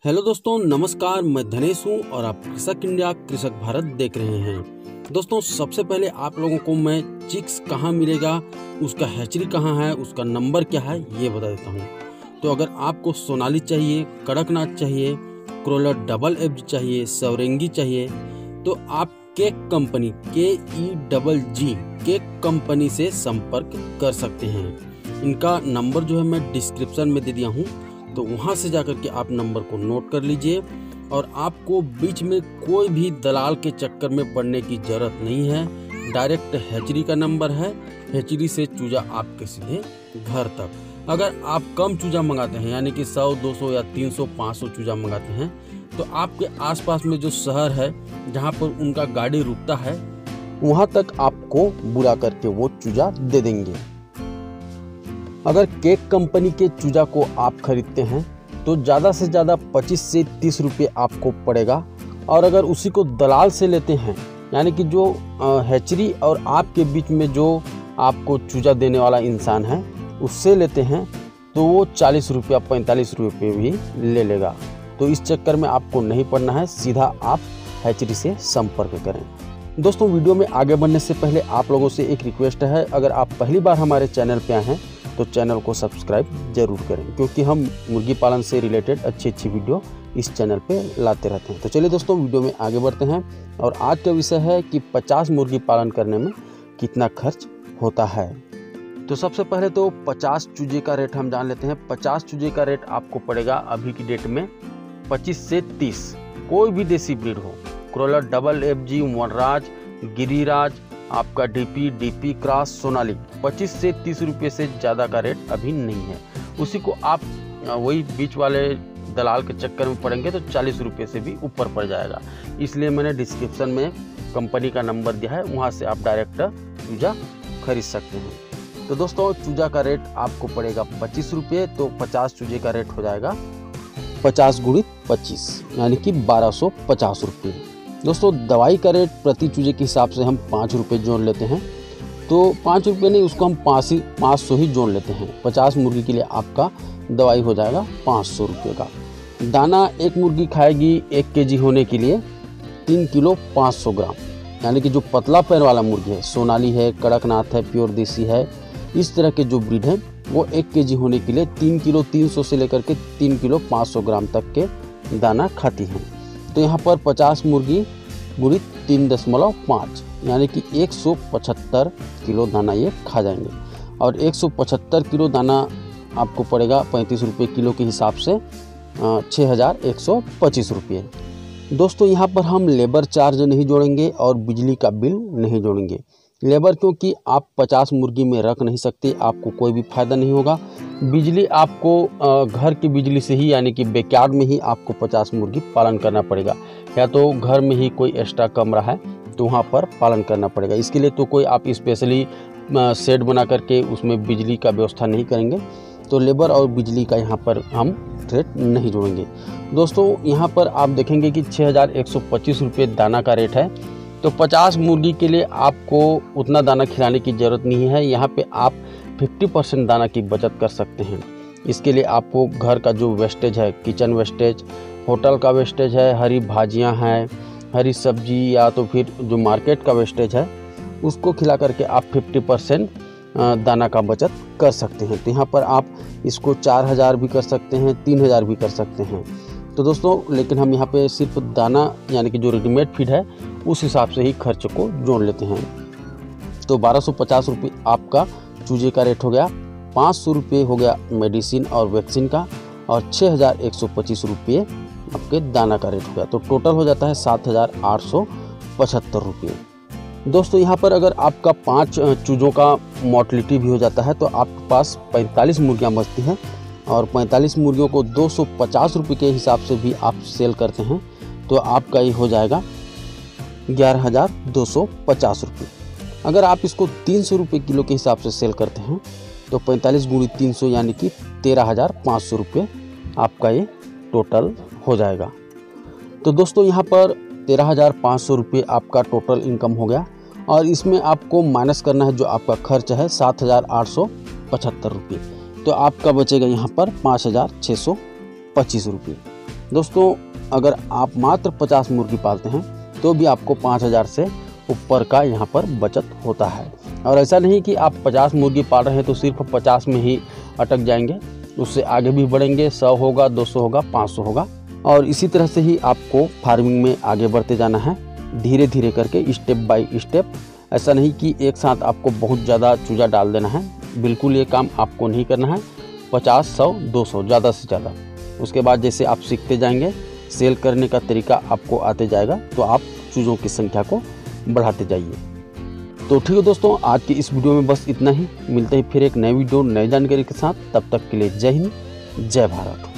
Hello दोस्तों, नमस्कार। मैं धनेश हूँ और आप कृषक इंडिया कृषक भारत देख रहे हैं। दोस्तों, सबसे पहले आप लोगों को मैं चिक्स कहाँ मिलेगा, उसका हैचरी कहाँ है, उसका नंबर क्या है, ये बता देता हूँ। तो अगर आपको सोनाली चाहिए, कड़कनाथ चाहिए, क्रोलर डबल एफ चाहिए, सौरेंगी चाहिए, तो आप केक कंपनी केक कंपनी से संपर्क कर सकते हैं। इनका नंबर जो है मैं डिस्क्रिप्शन में दे दिया हूँ, तो वहाँ से जाकर के आप नंबर को नोट कर लीजिए। और आपको बीच में कोई भी दलाल के चक्कर में पड़ने की ज़रूरत नहीं है। डायरेक्ट हैचरी का नंबर है, हैचरी से चूजा आपके सीधे घर तक। अगर आप कम चूजा मंगाते हैं, यानी कि 100, 200 या 300, 500 चूजा मंगाते हैं, तो आपके आसपास में जो शहर है जहाँ पर उनका गाड़ी रुकता है, वहाँ तक आपको बुला करके वो चूजा दे देंगे। अगर केक कंपनी के चूजा को आप खरीदते हैं तो ज़्यादा से ज़्यादा 25 से 30 रुपये आपको पड़ेगा। और अगर उसी को दलाल से लेते हैं, यानी कि जो हैचरी और आपके बीच में जो आपको चूजा देने वाला इंसान है उससे लेते हैं, तो वो 40 रुपया 45 रुपये भी ले लेगा। तो इस चक्कर में आपको नहीं पड़ना है, सीधा आप हैचरी से संपर्क करें। दोस्तों, वीडियो में आगे बढ़ने से पहले आप लोगों से एक रिक्वेस्ट है, अगर आप पहली बार हमारे चैनल पे आए हैं तो चैनल को सब्सक्राइब जरूर करें, क्योंकि हम मुर्गी पालन से रिलेटेड अच्छी वीडियो इस चैनल पे लाते रहते हैं। तो चलिए दोस्तों, वीडियो में आगे बढ़ते हैं। और आज का विषय है कि 50 मुर्गी पालन करने में कितना खर्च होता है। तो सबसे पहले तो 50 चूजे का रेट हम जान लेते हैं। 50 चूजे का रेट आपको पड़ेगा अभी की डेट में 25 से 30। कोई भी देसी ब्रीड हो, क्रोलर डबल FG, वनराज, गिरिराज, आपका डीपी क्रॉस, सोनाली, 25 से 30 रुपये से ज़्यादा का रेट अभी नहीं है। उसी को आप वही बीच वाले दलाल के चक्कर में पड़ेंगे तो 40 रुपये से भी ऊपर पड़ जाएगा। इसलिए मैंने डिस्क्रिप्शन में कंपनी का नंबर दिया है, वहाँ से आप डायरेक्ट चूजा खरीद सकते हैं। तो दोस्तों, चूजा का रेट आपको पड़ेगा 25 रुपये, तो 50 चूजे का रेट हो जाएगा 50 × 25, यानी कि 1250 रुपये। दोस्तों, दवाई का रेट प्रति चूजे के हिसाब से हम 5 रुपये जोड़ लेते हैं, तो 5 रुपये नहीं, उसको हम 500 ही जोड़ लेते हैं। 50 मुर्गी के लिए आपका दवाई हो जाएगा 500 रुपये का। दाना एक मुर्गी खाएगी 1 kg होने के लिए 3 किलो 500 ग्राम, यानी कि जो पतला पैर वाला मुर्गी है, सोनाली है, कड़कनाथ है, प्योर देसी है, इस तरह के जो ब्रीड है, वो 1 kg होने के लिए 3 किलो 300 से लेकर के 3 किलो 500 ग्राम तक के दाना खाती हैं। तो यहाँ पर 50 मुर्गी × 3.5, यानी कि 175 किलो दाना ये खा जाएंगे। और 175 किलो दाना आपको पड़ेगा 35 रुपये किलो के हिसाब से 6125 रुपये। दोस्तों, यहाँ पर हम लेबर चार्ज नहीं जोड़ेंगे और बिजली का बिल नहीं जोड़ेंगे। लेबर क्योंकि आप 50 मुर्गी में रख नहीं सकते, आपको कोई भी फ़ायदा नहीं होगा। बिजली आपको घर की बिजली से ही, यानी कि बैकयार्ड में ही आपको 50 मुर्गी पालन करना पड़ेगा, या तो घर में ही कोई एक्स्ट्रा कमरा है तो वहाँ पर पालन करना पड़ेगा। इसके लिए तो कोई आप स्पेशली शेड बना करके उसमें बिजली का व्यवस्था नहीं करेंगे, तो लेबर और बिजली का यहाँ पर हम रेट नहीं जोड़ेंगे। दोस्तों, यहाँ पर आप देखेंगे कि 6125 रुपये दाना का रेट है। तो 50 मुर्गी के लिए आपको उतना दाना खिलाने की ज़रूरत नहीं है। यहाँ पे आप 50% दाना की बचत कर सकते हैं। इसके लिए आपको घर का जो वेस्टेज है, किचन वेस्टेज, होटल का वेस्टेज है, हरी भाजियाँ हैं, हरी सब्जी, या तो फिर जो मार्केट का वेस्टेज है, उसको खिला करके आप 50% दाना का बचत कर सकते हैं। तो यहाँ पर आप इसको 4000 भी कर सकते हैं, 3000 भी कर सकते हैं। तो दोस्तों, लेकिन हम यहाँ पे सिर्फ दाना, यानी कि जो रेडीमेड फीड है, उस हिसाब से ही खर्च को जोड़ लेते हैं। तो 1250 रुपये आपका चूजे का रेट हो गया, 500 रुपये हो गया मेडिसिन और वैक्सीन का, और 6125 रुपये आपके दाना का रेट हो गया। तो टोटल हो जाता है 7875 रुपये। दोस्तों, यहाँ पर अगर आपका 5 चूज़ों का मोर्टलिटी भी हो जाता है तो आपके पास 45 मुर्गियाँ बचती हैं, और 45 मुर्गियों को 250 रुपये के हिसाब से भी आप सेल करते हैं, तो आपका ये हो जाएगा 11,250 रुपये। अगर आप इसको 300 रुपये किलो के हिसाब से सेल करते हैं तो 45 × 300, यानी कि 13,500 रुपये आपका ये टोटल हो जाएगा। तो दोस्तों, यहाँ पर 13,500 रुपये आपका टोटल इनकम हो गया, और इसमें आपको माइनस करना है जो आपका खर्च है 7,875 रुपये। तो आपका बचेगा यहाँ पर 5,625 रुपये। दोस्तों अगर आप मात्र 50 मुर्गी पालते हैं तो भी आपको 5,000 से ऊपर का यहाँ पर बचत होता है। और ऐसा नहीं कि आप 50 मुर्गी पाल रहे हैं तो सिर्फ 50 में ही अटक जाएंगे, उससे आगे भी बढ़ेंगे। 100 होगा, 200 होगा, 500 होगा, और इसी तरह से ही आपको फार्मिंग में आगे बढ़ते जाना है, धीरे धीरे करके, स्टेप बाय स्टेप। ऐसा नहीं कि एक साथ आपको बहुत ज़्यादा चूजा डाल देना है, बिल्कुल ये काम आपको नहीं करना है। 50, 100, 200 ज़्यादा से ज़्यादा। उसके बाद जैसे आप सीखते जाएंगे, सेल करने का तरीका आपको आते जाएगा, तो आप चूज़ों की संख्या को बढ़ाते जाइए। तो ठीक है दोस्तों, आज की इस वीडियो में बस इतना ही। मिलते हैं फिर एक नई वीडियो नई जानकारी के साथ। तब तक के लिए जय हिंद, जय भारत।